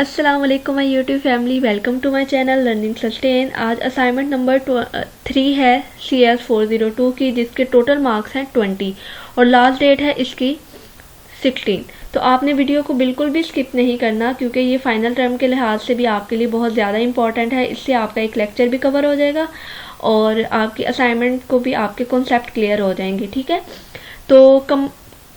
अस्सलाम वालेकुम my YouTube family, welcome to my channel learning sustain. आज असाइनमेंट नंबर 3 है CS402 की, जिसके टोटल मार्क्स हैं 20 और लास्ट डेट है इसकी 16। तो आपने वीडियो को बिल्कुल भी स्किप नहीं करना, क्योंकि ये फाइनल टर्म के लिहाज से भी आपके लिए बहुत ज़्यादा इंपॉर्टेंट है। इससे आपका एक लेक्चर भी कवर हो जाएगा और आपकी असाइनमेंट को भी आपके कॉन्सेप्ट क्लियर हो जाएंगे। ठीक है, तो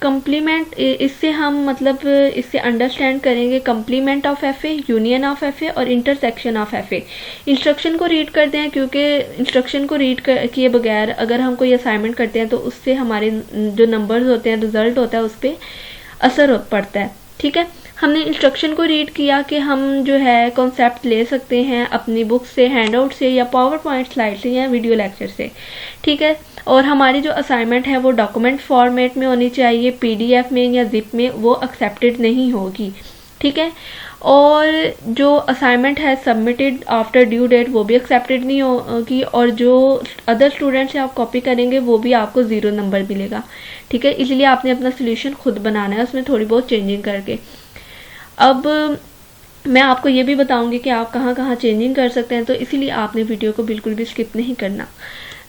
कंप्लीमेंट, इससे हम मतलब इससे अंडरस्टैंड करेंगे complement of F A, union of F A और intersection of F A. Instruction को रीड करते हैं, क्योंकि इंस्ट्रक्शन को रीड किए बगैर अगर हम कोई असाइनमेंट करते हैं तो उससे हमारे जो नंबर्स होते हैं, रिजल्ट होता है, उस पर असर पड़ता है। ठीक है, हमने इंस्ट्रक्शन को रीड किया कि हम जो है कॉन्सेप्ट ले सकते हैं अपनी बुक से, हैंडआउट से, या पावर पॉइंट स्लाइड से, या वीडियो लेक्चर से। ठीक है, और हमारी जो असाइनमेंट है वो डॉक्यूमेंट फॉर्मेट में होनी चाहिए, पीडीएफ में या जिप में वो एक्सेप्टेड नहीं होगी। ठीक है, और जो असाइनमेंट है सबमिटेड आफ्टर ड्यू डेट वो भी एक्सेप्टेड नहीं होगी, और जो अदर स्टूडेंट से आप कॉपी करेंगे वो भी आपको 0 नंबर मिलेगा। ठीक है, इसलिए आपने अपना सोल्यूशन खुद बनाना है, उसमें थोड़ी बहुत चेंजिंग करके। अब मैं आपको ये भी बताऊंगी कि आप कहाँ कहाँ चेंजिंग कर सकते हैं, तो इसीलिए आपने वीडियो को बिल्कुल भी स्किप नहीं करना।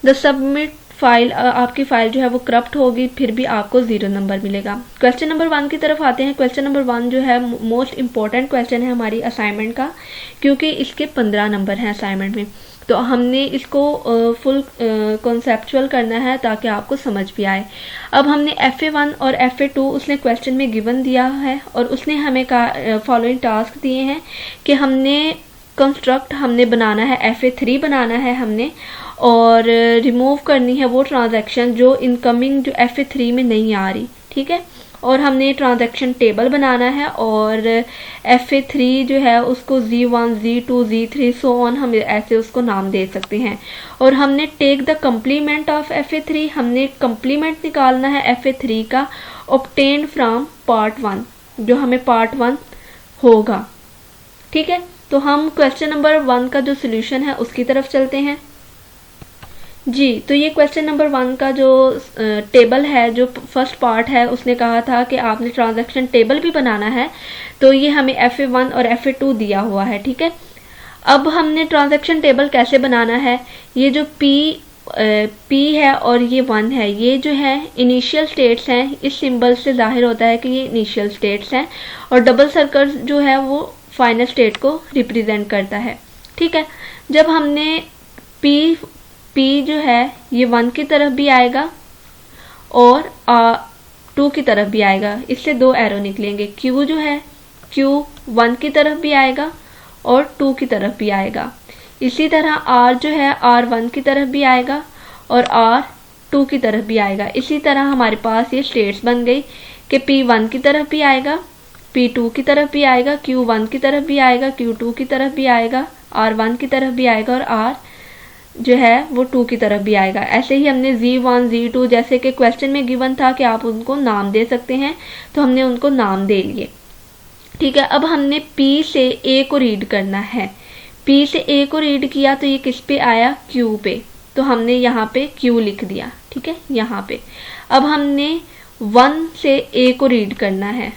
द सबमिट फाइल, आपकी फाइल जो है वो करप्ट होगी, फिर भी आपको 0 नंबर मिलेगा। क्वेश्चन नंबर 1 की तरफ आते हैं। क्वेश्चन नंबर 1 जो है मोस्ट इंपॉर्टेंट क्वेश्चन है हमारी असाइनमेंट का, क्योंकि इसके 15 नंबर हैं असाइनमेंट में। तो हमने इसको फुल कॉन्सेप्चुअल करना है ताकि आपको समझ भी आए। अब हमने FA1 और FA2 उसने क्वेश्चन में गिवन दिया है, और उसने हमें फॉलोइंग टास्क दिए हैं कि हमने बनाना है, FA3 बनाना है हमने, और रिमूव करनी है वो ट्रांजैक्शन जो इनकमिंग जो FA3 में नहीं आ रही। ठीक है, और हमने ट्रांजैक्शन टेबल बनाना है, और FA3 जो है उसको Z1, Z2, Z3 so on, हम ऐसे उसको नाम दे सकते हैं। और हमने take the complement of FA3, हमने कंप्लीमेंट निकालना है FA3 का, ऑब्टेन्ड फ्रॉम पार्ट 1, जो हमें पार्ट 1 होगा। ठीक है, तो हम क्वेश्चन नंबर 1 का जो सोल्यूशन है उसकी तरफ चलते हैं जी। तो ये क्वेश्चन नंबर 1 का जो टेबल है, जो फर्स्ट पार्ट है, उसने कहा था कि आपने ट्रांजैक्शन टेबल भी बनाना है, तो ये हमें FA1 और FA2 दिया हुआ है। ठीक है, अब हमने ट्रांजैक्शन टेबल कैसे बनाना है, ये जो P है और ये 1 है, ये जो है इनिशियल स्टेट्स हैं, इस सिंबल से जाहिर होता है कि ये इनिशियल स्टेट्स हैं, और डबल सर्कल जो है वो फाइनल स्टेट को रिप्रेजेंट करता है। ठीक है, जब हमने P जो है ये 1 की तरफ भी आएगा और 2 की तरफ भी आएगा, इससे 2 एरो निकलेंगे। Q जो है Q 1 की तरफ भी आएगा और 2 की तरफ भी आएगा। इसी तरह R जो है R 1 की तरफ भी आएगा और R 2 की तरफ भी आएगा। इसी तरह हमारे पास ये स्टेट्स बन गई कि P 1 की तरफ भी आएगा, P 2 की तरफ भी आएगा, Q 1 की तरफ भी आएगा, Q 2 की तरफ भी आएगा, R 1 की तरफ भी आएगा, और R जो है वो 2 की तरफ भी आएगा। ऐसे ही हमने Z1, Z2 जैसे कि क्वेश्चन में गिवन था कि आप उनको नाम दे सकते हैं, तो हमने उनको नाम दे लिए। ठीक है, अब हमने P से A को रीड करना है। P से A को रीड किया तो ये किस पे आया, Q पे, तो हमने यहाँ पे Q लिख दिया। ठीक है, यहाँ पे अब हमने 1 से A को रीड करना है।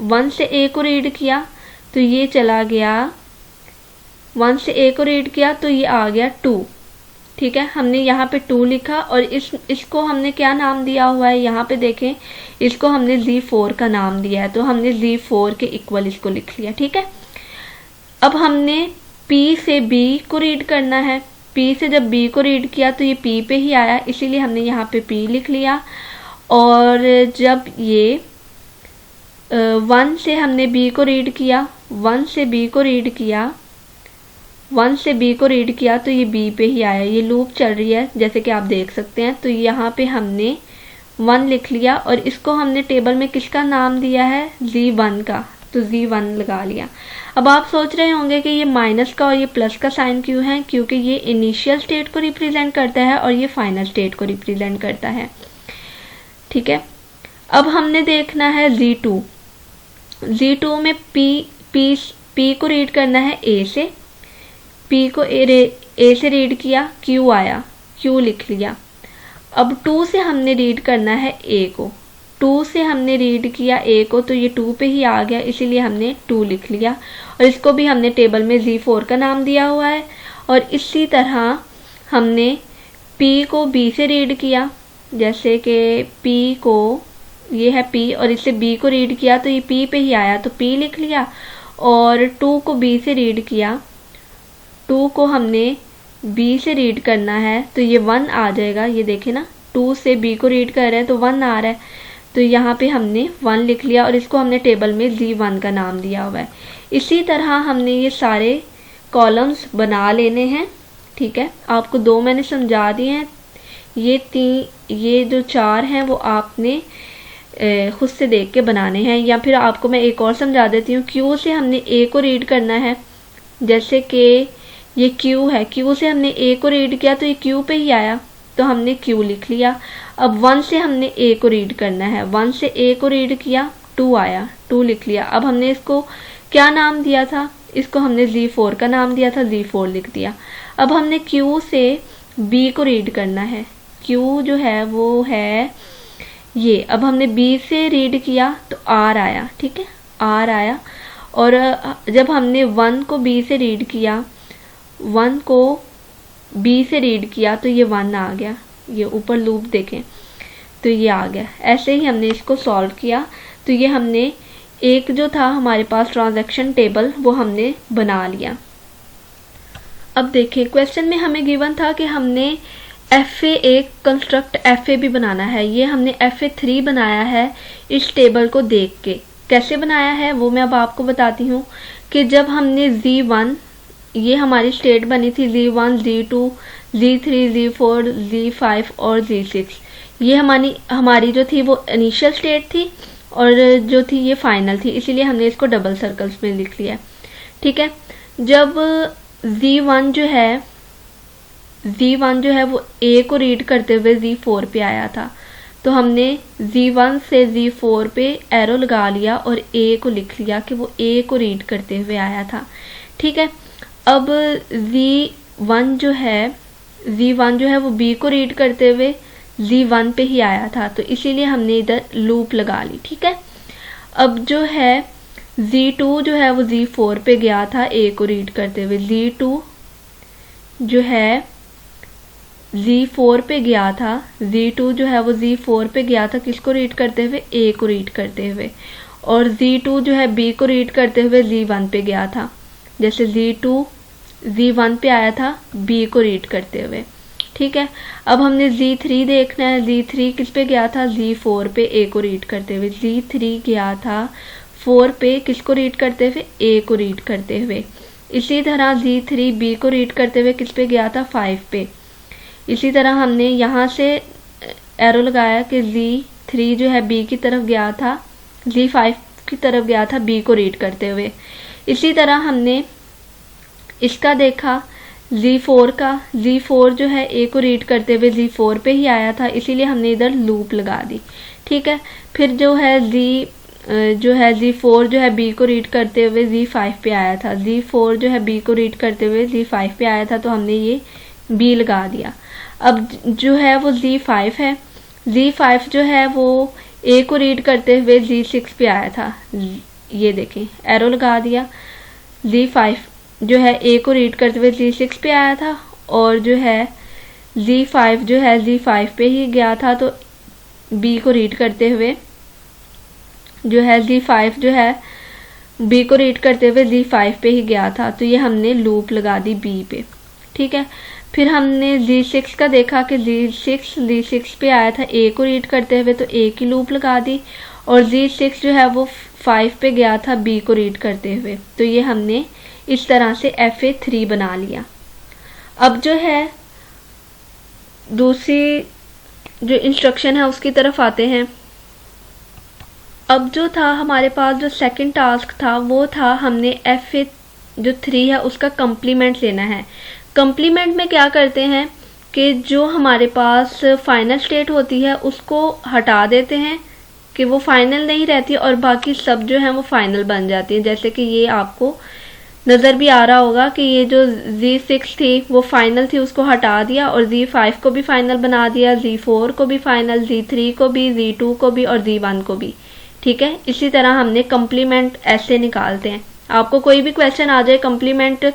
1 से A को रीड किया तो ये चला गया, 1 से A को रीड किया तो ये आ गया 2। ठीक है, हमने यहाँ पे 2 लिखा, और इसको हमने क्या नाम दिया हुआ है, यहाँ पे देखें, इसको हमने Z4 का नाम दिया है, तो हमने Z4 के इक्वल इसको लिख लिया। ठीक है, अब हमने P से B को रीड करना है। P से जब B को रीड किया तो ये P पे ही आया, इसीलिए हमने यहाँ पे P लिख लिया। और जब ये 1 से हमने B को रीड किया, 1 से B को रीड किया, 1 से B को रीड किया तो ये B पे ही आया। ये लूप चल रही है जैसे कि आप देख सकते हैं। तो यहाँ पे हमने 1 लिख लिया, और इसको हमने टेबल में किसका नाम दिया है, Z1 का, तो Z1 लगा लिया। अब आप सोच रहे होंगे कि ये माइनस का और ये प्लस का साइन क्यों है, क्योंकि ये इनिशियल स्टेट को रिप्रेजेंट करता है और ये फाइनल स्टेट को रिप्रेजेंट करता है। ठीक है, अब हमने देखना है Z2। Z2 में P को रीड करना है A से, P को A से रीड किया, Q आया, Q लिख लिया। अब 2 से हमने रीड करना है A को, 2 से हमने रीड किया a को, तो ये 2 पे ही आ गया, इसीलिए हमने 2 लिख लिया। और इसको भी हमने टेबल में Z4 का नाम दिया हुआ है। और इसी तरह हमने p को b से रीड किया, जैसे कि p को, ये है p और इससे b को रीड किया तो ये p पे ही आया, तो p लिख लिया। और 2 को b से रीड किया, 2 को हमने b से रीड करना है तो ये 1 आ जाएगा। ये देखें ना, 2 से b को रीड कर रहे हैं तो 1 आ रहा है, तो यहाँ पे हमने 1 लिख लिया और इसको हमने टेबल में Z1 का नाम दिया हुआ है। इसी तरह हमने ये सारे कॉलम्स बना लेने हैं। ठीक है, आपको 2 मैंने समझा दिए हैं, ये जो 4 हैं वो आपने खुद से देख के बनाने हैं। या फिर आपको मैं एक और समझा देती हूँ। Q से हमने A को रीड करना है, जैसे कि ये Q है, Q से हमने A को रीड किया तो ये Q पे ही आया, तो हमने Q लिख लिया। अब 1 से हमने A को रीड करना है, 1 से A को रीड किया, 2 आया, 2 लिख लिया। अब हमने इसको क्या नाम दिया था, इसको हमने Z4 का नाम दिया था, Z4 लिख दिया। अब हमने Q से B को रीड करना है, Q जो है वो है ये। अब हमने B से रीड किया तो R आया, ठीक है, R आया। और जब हमने 1 को B से रीड किया, 1 को B से रीड किया तो ये 1 आ गया, ये ऊपर लूप देखें तो ये आ गया। ऐसे ही हमने इसको सॉल्व किया, तो ये हमने एक जो था हमारे पास ट्रांजैक्शन टेबल वो हमने बना लिया। अब देखें, क्वेश्चन में हमें गिवन था कि हमने FA1 कंस्ट्रक्ट FA भी बनाना है। ये हमने FA3 बनाया है इस टेबल को देख के। कैसे बनाया है वो मैं अब आपको बताती हूँ कि जब हमने Z1, ये हमारी स्टेट बनी थी Z1, Z2, Z3, Z4, Z5 और Z6, ये हमारी जो थी वो इनिशियल स्टेट थी और जो थी ये फाइनल थी, इसीलिए हमने इसको डबल सर्कल्स में लिख लिया। ठीक है, जब Z1 जो है वो A को रीड करते हुए Z4 पे आया था, तो हमने Z1 से Z4 पे एरो लगा लिया और A को लिख लिया कि वो A को रीड करते हुए आया था। ठीक है, अब Z1 जो है वो B को रीड करते हुए Z1 पे ही आया था, तो इसीलिए हमने इधर लूप लगा ली। ठीक है, अब जो है Z2 जो है वो Z4 पे गया था A को रीड करते हुए, Z2 जो है Z4 पे गया था, Z2 जो है वो Z4 पे गया था किसको रीड करते हुए, A को रीड करते हुए। और Z2 जो है B को रीड करते हुए Z1 पे गया था, जैसे Z2 Z1 पे आया था B को रीड करते हुए। ठीक है, अब हमने Z3 देखना है, Z3 किस पे गया था, Z4 पे A को रीड करते हुए। Z3 गया था 4 पे किसको रीड करते हुए, A को रीड करते हुए। इसी तरह Z3 B को रीड करते हुए किस पे गया था, 5 पे। इसी तरह हमने यहाँ से एरो लगाया कि Z3 जो है B की तरफ गया था, Z5 की तरफ गया था B को रीड करते हुए। इसी तरह हमने इसका देखा Z4 का, Z4 जो है A को रीड करते हुए Z4 पे ही आया था, इसीलिए हमने इधर लूप लगा दी। ठीक है, फिर जो है Z4 जो है B को रीड करते हुए Z5 पे आया था, Z4 जो है B को रीड करते हुए Z5 पे आया था, तो हमने ये B लगा दिया। अब जो है वो Z5 है, Z5 जो है वो A को रीड करते हुए Z6 पे आया था, ये देखें एरो लगा दिया। Z5 जो है A को रीड करते हुए Z6 पे आया था और जो है Z5 जो है Z5 पे ही गया था, तो B को रीड करते हुए जो है Z5 जो है B को रीड करते हुए Z5 पे ही गया था, तो ये हमने लूप लगा दी B पे। ठीक है, फिर हमने Z6 का देखा कि Z6 पे आया था A को रीड करते हुए, तो A की लूप लगा दी। और Z6 जो है वो 5 पे गया था B को रीड करते हुए, तो ये हमने इस तरह से FA3 बना लिया। अब जो है दूसरी जो इंस्ट्रक्शन है उसकी तरफ आते हैं। अब जो था हमारे पास जो सेकंड टास्क था वो था हमने FA3 है उसका कंप्लीमेंट लेना है। कंप्लीमेंट में क्या करते हैं कि जो हमारे पास फाइनल स्टेट होती है उसको हटा देते हैं कि वो फाइनल नहीं रहती और बाकी सब जो है वो फाइनल बन जाती है। जैसे कि ये आपको नज़र भी आ रहा होगा कि ये जो Z6 थी वो फाइनल थी, उसको हटा दिया और Z5 को भी फाइनल बना दिया, Z4 को भी फाइनल, Z3 को भी, Z2 को भी और Z1 को भी। ठीक है, इसी तरह हमने कम्प्लीमेंट ऐसे निकालते हैं। आपको कोई भी क्वेश्चन आ जाए कम्प्लीमेंट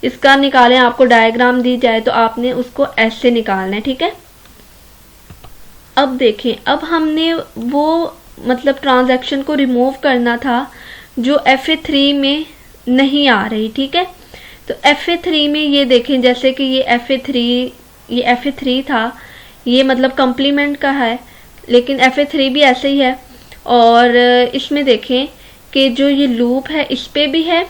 इसका निकालें, आपको डायग्राम दी जाए तो आपने उसको ऐसे निकालना है। ठीक है, अब देखें, अब हमने वो मतलब ट्रांजैक्शन को रिमूव करना था जो FA3 में नहीं आ रही। ठीक है, तो FA3 में ये देखें, जैसे कि ये FA3 था, ये मतलब कम्प्लीमेंट का है, लेकिन FA3 भी ऐसे ही है। और इसमें देखें कि जो ये लूप है इस पे भी है,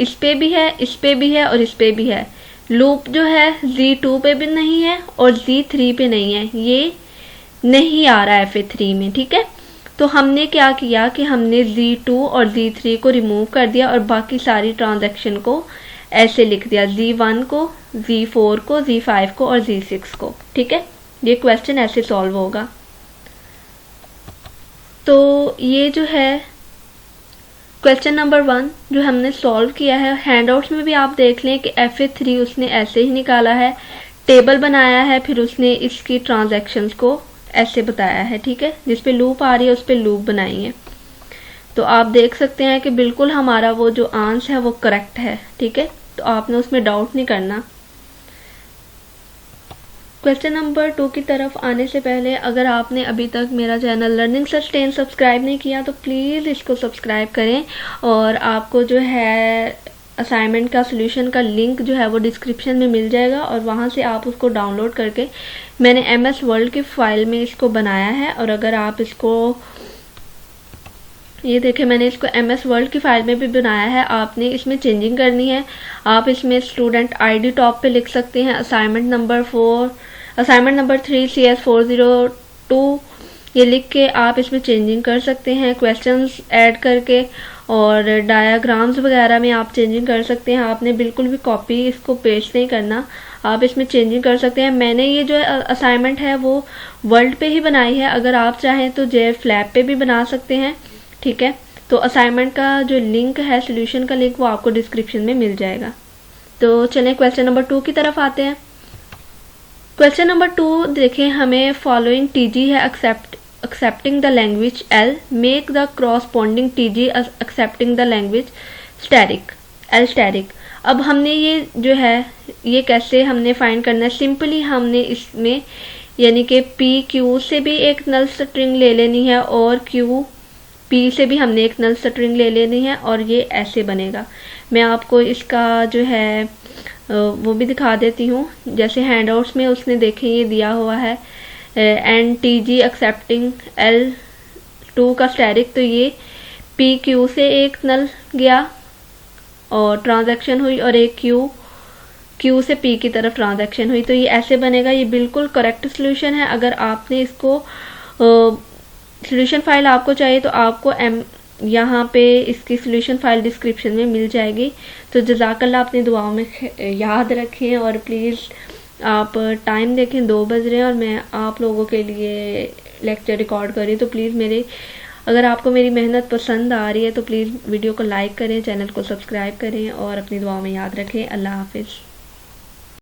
इस पे भी है, इस पे भी है और इस पे भी है। लूप जो है Z2 पे भी नहीं है और Z3 पे नहीं है, ये नहीं आ रहा है FA3 में। ठीक है, तो हमने क्या किया कि हमने Z2 और Z3 को रिमूव कर दिया और बाकी सारी ट्रांजैक्शन को ऐसे लिख दिया, Z1 को, Z4 को, Z5 को और Z6 को। ठीक है, ये क्वेश्चन ऐसे सॉल्व होगा। तो ये जो है क्वेश्चन नंबर 1 जो हमने सॉल्व किया है। हैंडआउट्स में भी आप देख लें कि FA3 उसने ऐसे ही निकाला है, टेबल बनाया है, फिर उसने इसकी ट्रांजैक्शंस को ऐसे बताया है। ठीक है, जिस पे लूप आ रही है उस पे लूप बनाई है। तो आप देख सकते हैं कि बिल्कुल हमारा वो जो आंसर है वो करेक्ट है। ठीक है, तो आपने उसमें डाउट नहीं करना। क्वेश्चन नंबर 2 की तरफ आने से पहले अगर आपने अभी तक मेरा चैनल लर्निंग सस्टेन सब्सक्राइब नहीं किया तो प्लीज़ इसको सब्सक्राइब करें, और आपको जो है असाइनमेंट का सोल्यूशन का लिंक जो है वो डिस्क्रिप्शन में मिल जाएगा और वहाँ से आप उसको डाउनलोड करके, मैंने MS वर्ड की फ़ाइल में इसको बनाया है। और अगर आप इसको, ये देखें, मैंने इसको MS वर्ड की फ़ाइल में भी बनाया है। आपने इसमें चेंजिंग करनी है। आप इसमें स्टूडेंट ID टॉप पे लिख सकते हैं, असाइनमेंट नंबर 3 CS402 ये लिख के आप इसमें चेंजिंग कर सकते हैं, क्वेश्चंस ऐड करके, और डायाग्राम्स वगैरह में आप चेंजिंग कर सकते हैं। आपने बिल्कुल भी कॉपी इसको पेस्ट नहीं करना, आप इसमें चेंजिंग कर सकते हैं। मैंने ये जो असाइनमेंट है वो वर्ल्ड पे ही बनाई है, अगर आप चाहें तो JFLAB पे भी बना सकते हैं। ठीक है, तो असाइनमेंट का जो लिंक है, सोल्यूशन का लिंक, वो आपको डिस्क्रिप्शन में मिल जाएगा। तो चलें क्वेश्चन नंबर 2 की तरफ आते हैं। क्वेश्चन नंबर 2 देखें, हमें फॉलोइंग TG है accepting the language L, make the corresponding TG accepting the language L static। अब हमने ये जो है ये कैसे हमने फाइंड करना है, सिंपली हमने इसमें यानी कि PQ से भी एक नल स्ट्रिंग ले लेनी है और QP से भी हमने एक नल स्ट्रिंग ले लेनी है, और ये ऐसे बनेगा। मैं आपको इसका जो है वो भी दिखा देती हूँ। जैसे हैंडआउट्स में उसने देखें ये दिया हुआ है एंड TG एक्सेप्टिंग L2 का स्टैटिक, तो ये PQ से एक नल गया और ट्रांजैक्शन हुई, और एक Q से P की तरफ ट्रांजैक्शन हुई, तो ये ऐसे बनेगा। ये बिल्कुल करेक्ट सोल्यूशन है। अगर आपने इसको सोल्यूशन फाइल आपको चाहिए तो आपको यहाँ पे इसकी सोल्यूशन फाइल डिस्क्रिप्शन में मिल जाएगी। तो जज़ाकल्लाह, अपनी दुआओं में याद रखें, और प्लीज़ आप टाइम देखें, 2 बज रहे हैं और मैं आप लोगों के लिए लेक्चर रिकॉर्ड कर रही हूँ। तो प्लीज़ अगर आपको मेरी मेहनत पसंद आ रही है तो प्लीज़ वीडियो को लाइक करें, चैनल को सब्सक्राइब करें और अपनी दुआओं में याद रखें। अल्लाह हाफिज़।